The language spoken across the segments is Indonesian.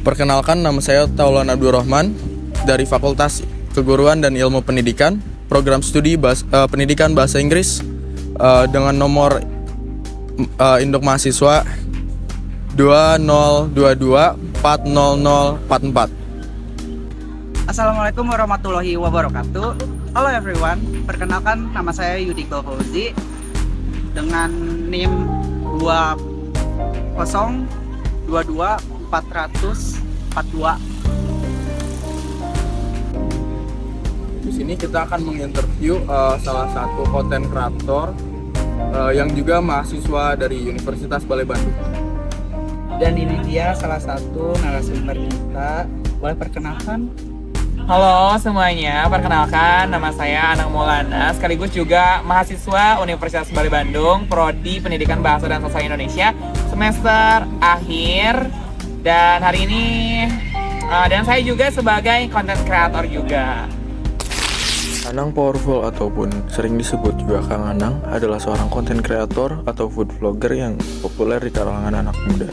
Perkenalkan, nama saya Taulan Abdurrahman dari Fakultas Keguruan dan Ilmu Pendidikan, program studi Pendidikan Bahasa Inggris dengan nomor induk mahasiswa 2022400444. Assalamualaikum warahmatullahi wabarakatuh. Halo everyone, perkenalkan nama saya Yudiko Fauzi dengan NIM 2022442. Di sini kita akan menginterview salah satu konten kreator yang juga mahasiswa dari Universitas Balai Bandung. Dan ini dia salah satu narasumber kita. Boleh perkenalkan? Halo semuanya, perkenalkan nama saya Anang Maulana, sekaligus juga mahasiswa Universitas Balai Bandung, Prodi Pendidikan Bahasa dan Sastra Indonesia, semester akhir. Dan hari ini, dan saya juga sebagai content creator juga. Anang Powerful ataupun sering disebut juga Kang Anang adalah seorang konten kreator atau food vlogger yang populer di kalangan anak muda.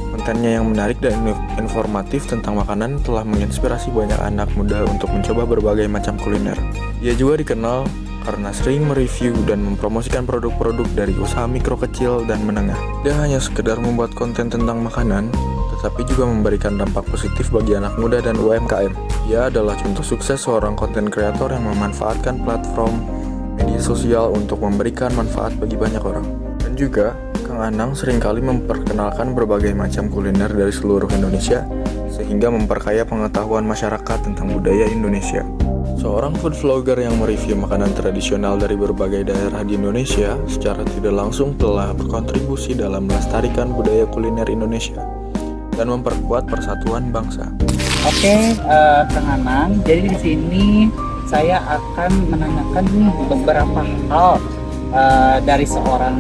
Kontennya yang menarik dan informatif tentang makanan telah menginspirasi banyak anak muda untuk mencoba berbagai macam kuliner. Ia juga dikenal karena sering mereview dan mempromosikan produk-produk dari usaha mikro kecil dan menengah. Dia hanya sekedar membuat konten tentang makanan, tetapi juga memberikan dampak positif bagi anak muda dan UMKM. Ia adalah contoh sukses seorang konten kreator yang memanfaatkan platform media sosial untuk memberikan manfaat bagi banyak orang. Dan juga, Kang Anang seringkali memperkenalkan berbagai macam kuliner dari seluruh Indonesia, sehingga memperkaya pengetahuan masyarakat tentang budaya Indonesia. Seorang food vlogger yang mereview makanan tradisional dari berbagai daerah di Indonesia secara tidak langsung telah berkontribusi dalam melestarikan budaya kuliner Indonesia dan memperkuat persatuan bangsa. Oke, Kang Anang. Jadi di sini saya akan menanyakan beberapa hal dari seorang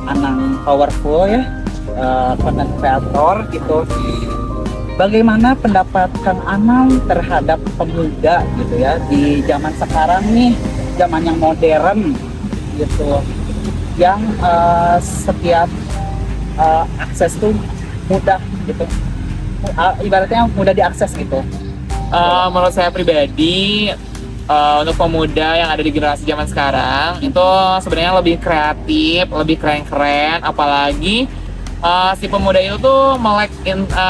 Anang Powerful ya, content creator gitu. Bagaimana pendapat Kang Anang terhadap pemuda gitu ya di zaman sekarang nih, zaman yang modern gitu, yang setiap akses tuh mudah gitu, ibaratnya mudah diakses gitu. Menurut saya pribadi, untuk pemuda yang ada di generasi zaman sekarang itu sebenarnya lebih kreatif, lebih keren-keren, apalagi si pemuda itu tuh melek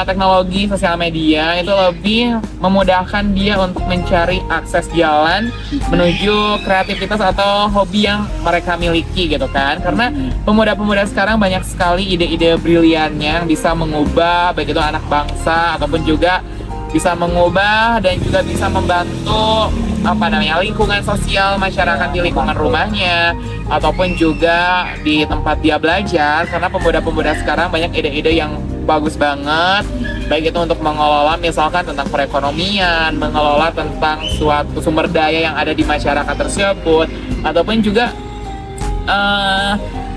teknologi sosial media, itu lebih memudahkan dia untuk mencari akses jalan menuju kreativitas atau hobi yang mereka miliki gitu kan. Karena pemuda-pemuda sekarang banyak sekali ide-ide briliannya yang bisa mengubah baik itu anak bangsa ataupun juga bisa mengubah dan juga bisa membantu lingkungan sosial masyarakat di lingkungan rumahnya ataupun juga di tempat dia belajar. Karena pemuda-pemuda sekarang banyak ide-ide yang bagus banget, baik itu untuk mengelola misalkan tentang perekonomian, mengelola tentang suatu sumber daya yang ada di masyarakat tersebut, ataupun juga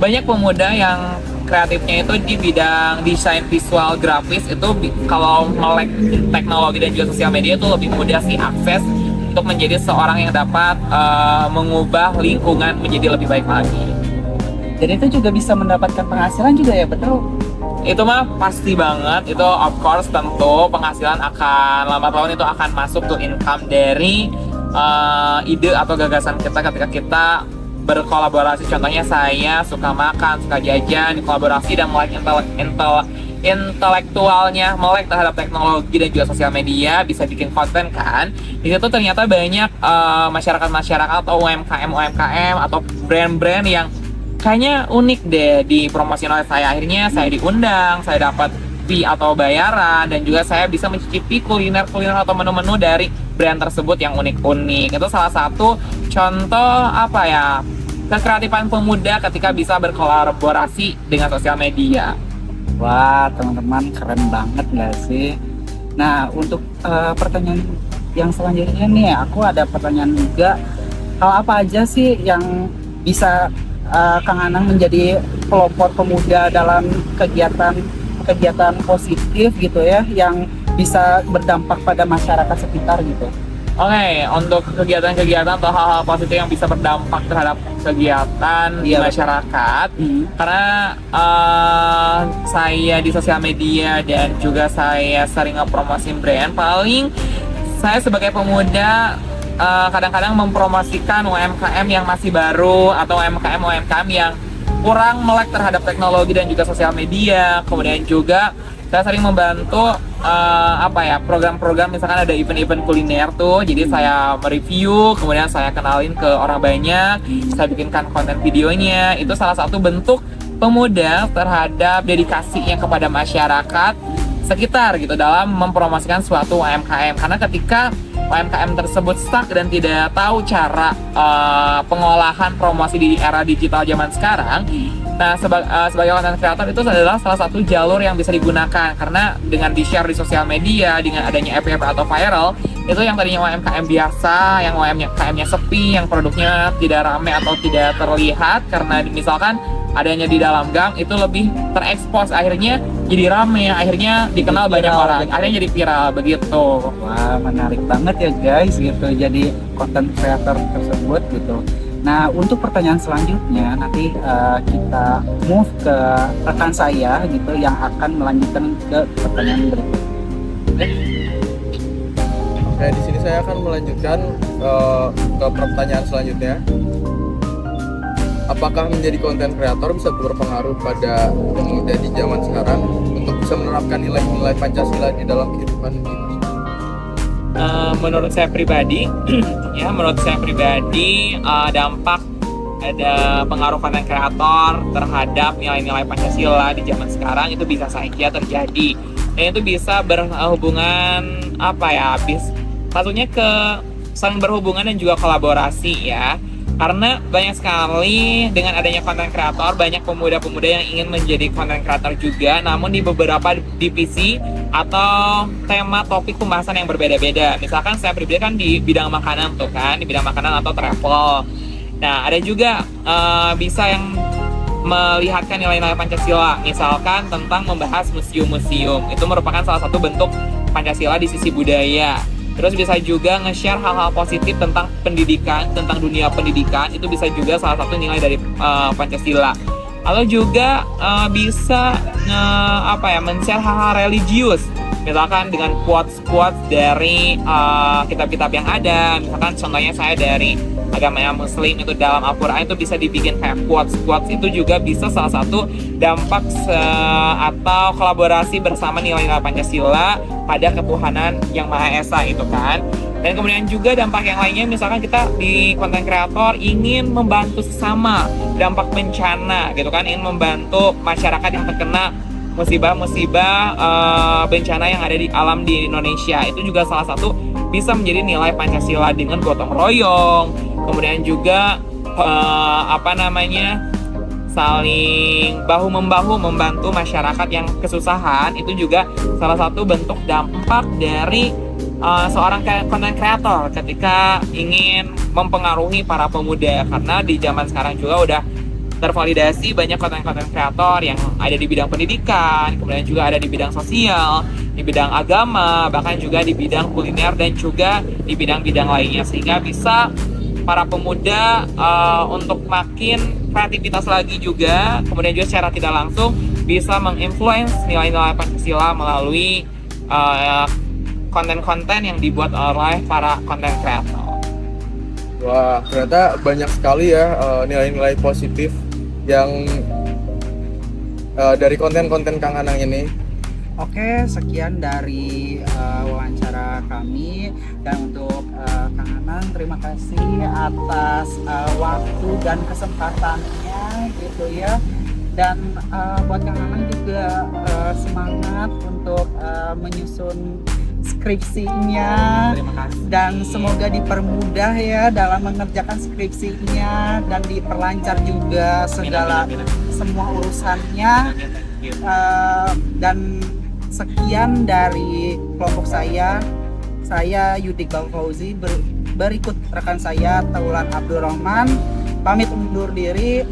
banyak pemuda yang kreatifnya itu di bidang desain visual grafis. Itu kalau melek teknologi dan juga sosial media itu lebih mudah sih akses untuk menjadi seorang yang dapat mengubah lingkungan menjadi lebih baik lagi. Jadi itu juga bisa mendapatkan penghasilan juga ya, betul? Itu mah pasti banget, itu of course tentu penghasilan akan lambat laun itu akan masuk to income dari ide atau gagasan kita ketika kita berkolaborasi. Contohnya saya suka makan, suka jajan, kolaborasi dan melek intelektualnya, melek terhadap teknologi dan juga sosial media, bisa bikin konten kan. Di situ ternyata banyak masyarakat atau UMKM atau brand-brand yang kayaknya unik deh dipromosikan oleh saya. Akhirnya saya diundang, saya dapat fee atau bayaran, dan juga saya bisa mencicipi kuliner atau menu-menu dari brand tersebut yang unik-unik. Itu salah satu contoh kekreatifan pemuda ketika bisa berkolaborasi dengan sosial media. Wah, teman-teman, keren banget nggak sih? Nah, untuk pertanyaan yang selanjutnya nih, aku ada pertanyaan juga. Hal apa aja sih yang bisa Kang Anang menjadi pelopor pemuda dalam kegiatan positif gitu ya, yang bisa berdampak pada masyarakat sekitar gitu? Oke, untuk kegiatan-kegiatan atau hal-hal positif yang bisa berdampak terhadap kegiatan di Iya, masyarakat, karena saya di sosial media dan juga saya sering ngepromosin brand, paling saya sebagai pemuda kadang-kadang mempromosikan UMKM yang masih baru atau UMKM yang kurang melek terhadap teknologi dan juga sosial media. Kemudian juga saya sering membantu program-program, misalkan ada event-event kuliner tuh, jadi saya mereview, kemudian saya kenalin ke orang banyak, saya bikinkan konten videonya. Itu salah satu bentuk pemuda terhadap dedikasinya kepada masyarakat sekitar gitu dalam mempromosikan suatu UMKM. Karena ketika UMKM tersebut stuck dan tidak tahu cara pengolahan promosi di era digital zaman sekarang, nah sebagai content creator itu adalah salah satu jalur yang bisa digunakan, karena dengan di-share di sosial media, dengan adanya FYP atau viral, itu yang tadinya UMKM biasa, yang UMKM-nya sepi, yang produknya tidak ramai atau tidak terlihat karena misalkan adanya di dalam gang, itu lebih terekspos, akhirnya jadi rame, akhirnya dikenal banyak orang, akhirnya jadi viral begitu. Wah, menarik banget ya guys gitu, jadi content creator tersebut gitu. Nah, untuk pertanyaan selanjutnya nanti kita move ke rekan saya gitu yang akan melanjutkan ke pertanyaan berikut. Oke, di sini saya akan melanjutkan ke pertanyaan selanjutnya. Apakah menjadi konten kreator bisa berpengaruh pada pemuda di zaman sekarang untuk bisa menerapkan nilai-nilai Pancasila di dalam kehidupan kita? Menurut saya pribadi, dampak ada pengaruh konten kreator terhadap nilai-nilai Pancasila di zaman sekarang itu bisa saja terjadi, dan itu bisa berhubungan satunya ke saling berhubungan dan juga kolaborasi ya. Karena banyak sekali dengan adanya konten kreator, banyak pemuda-pemuda yang ingin menjadi konten kreator juga, namun di beberapa divisi atau tema topik pembahasan yang berbeda-beda. Misalkan saya pribadi kan di bidang makanan tuh kan, di bidang makanan atau travel. Nah, ada juga bisa yang melihatkan nilai-nilai Pancasila, misalkan tentang membahas museum-museum. Itu merupakan salah satu bentuk Pancasila di sisi budaya. Terus bisa juga nge-share hal-hal positif tentang pendidikan, tentang dunia pendidikan, itu bisa juga salah satu nilai dari Pancasila. Atau juga bisa men-share hal-hal religius, misalkan dengan quotes-quotes dari kitab-kitab yang ada. Misalkan contohnya saya dari agama yang Muslim, itu dalam Al-Quran itu bisa dibikin kayak quotes itu juga bisa salah satu dampak atau kolaborasi bersama nilai-nilai Pancasila pada ketuhanan yang Maha Esa itu kan. Dan kemudian juga dampak yang lainnya, misalkan kita di konten kreator ingin membantu sesama, dampak bencana gitu kan, ingin membantu masyarakat yang terkena musibah-musibah bencana yang ada di alam di Indonesia. Itu juga salah satu bisa menjadi nilai Pancasila dengan gotong royong, kemudian juga saling bahu-membahu membantu masyarakat yang kesusahan. Itu juga salah satu bentuk dampak dari seorang content creator ketika ingin mempengaruhi para pemuda. Karena di zaman sekarang juga udah tervalidasi banyak content creator yang ada di bidang pendidikan, kemudian juga ada di bidang sosial, di bidang agama, bahkan juga di bidang kuliner dan juga di bidang-bidang lainnya, sehingga bisa para pemuda untuk makin kreativitas lagi juga, kemudian juga secara tidak langsung bisa menginfluence nilai-nilai Pancasila melalui konten-konten yang dibuat oleh para content creator. Wah, ternyata banyak sekali ya nilai-nilai positif yang dari konten-konten Kang Anang ini. Oke, sekian dari wawancara kami, dan untuk Kang Anang terima kasih atas waktu dan kesempatannya gitu ya. Dan buat Kang Anang juga semangat untuk menyusun skripsinya. Terima kasih. Dan semoga dipermudah ya dalam mengerjakan skripsinya, dan diperlancar juga segala semua urusannya. Dan sekian dari kelompok saya Yudik Bang Fauzi, berikut rekan saya Taulan Abdurrahman, pamit undur diri.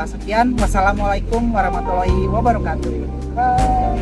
Sekian, wassalamualaikum warahmatullahi wabarakatuh. Bye.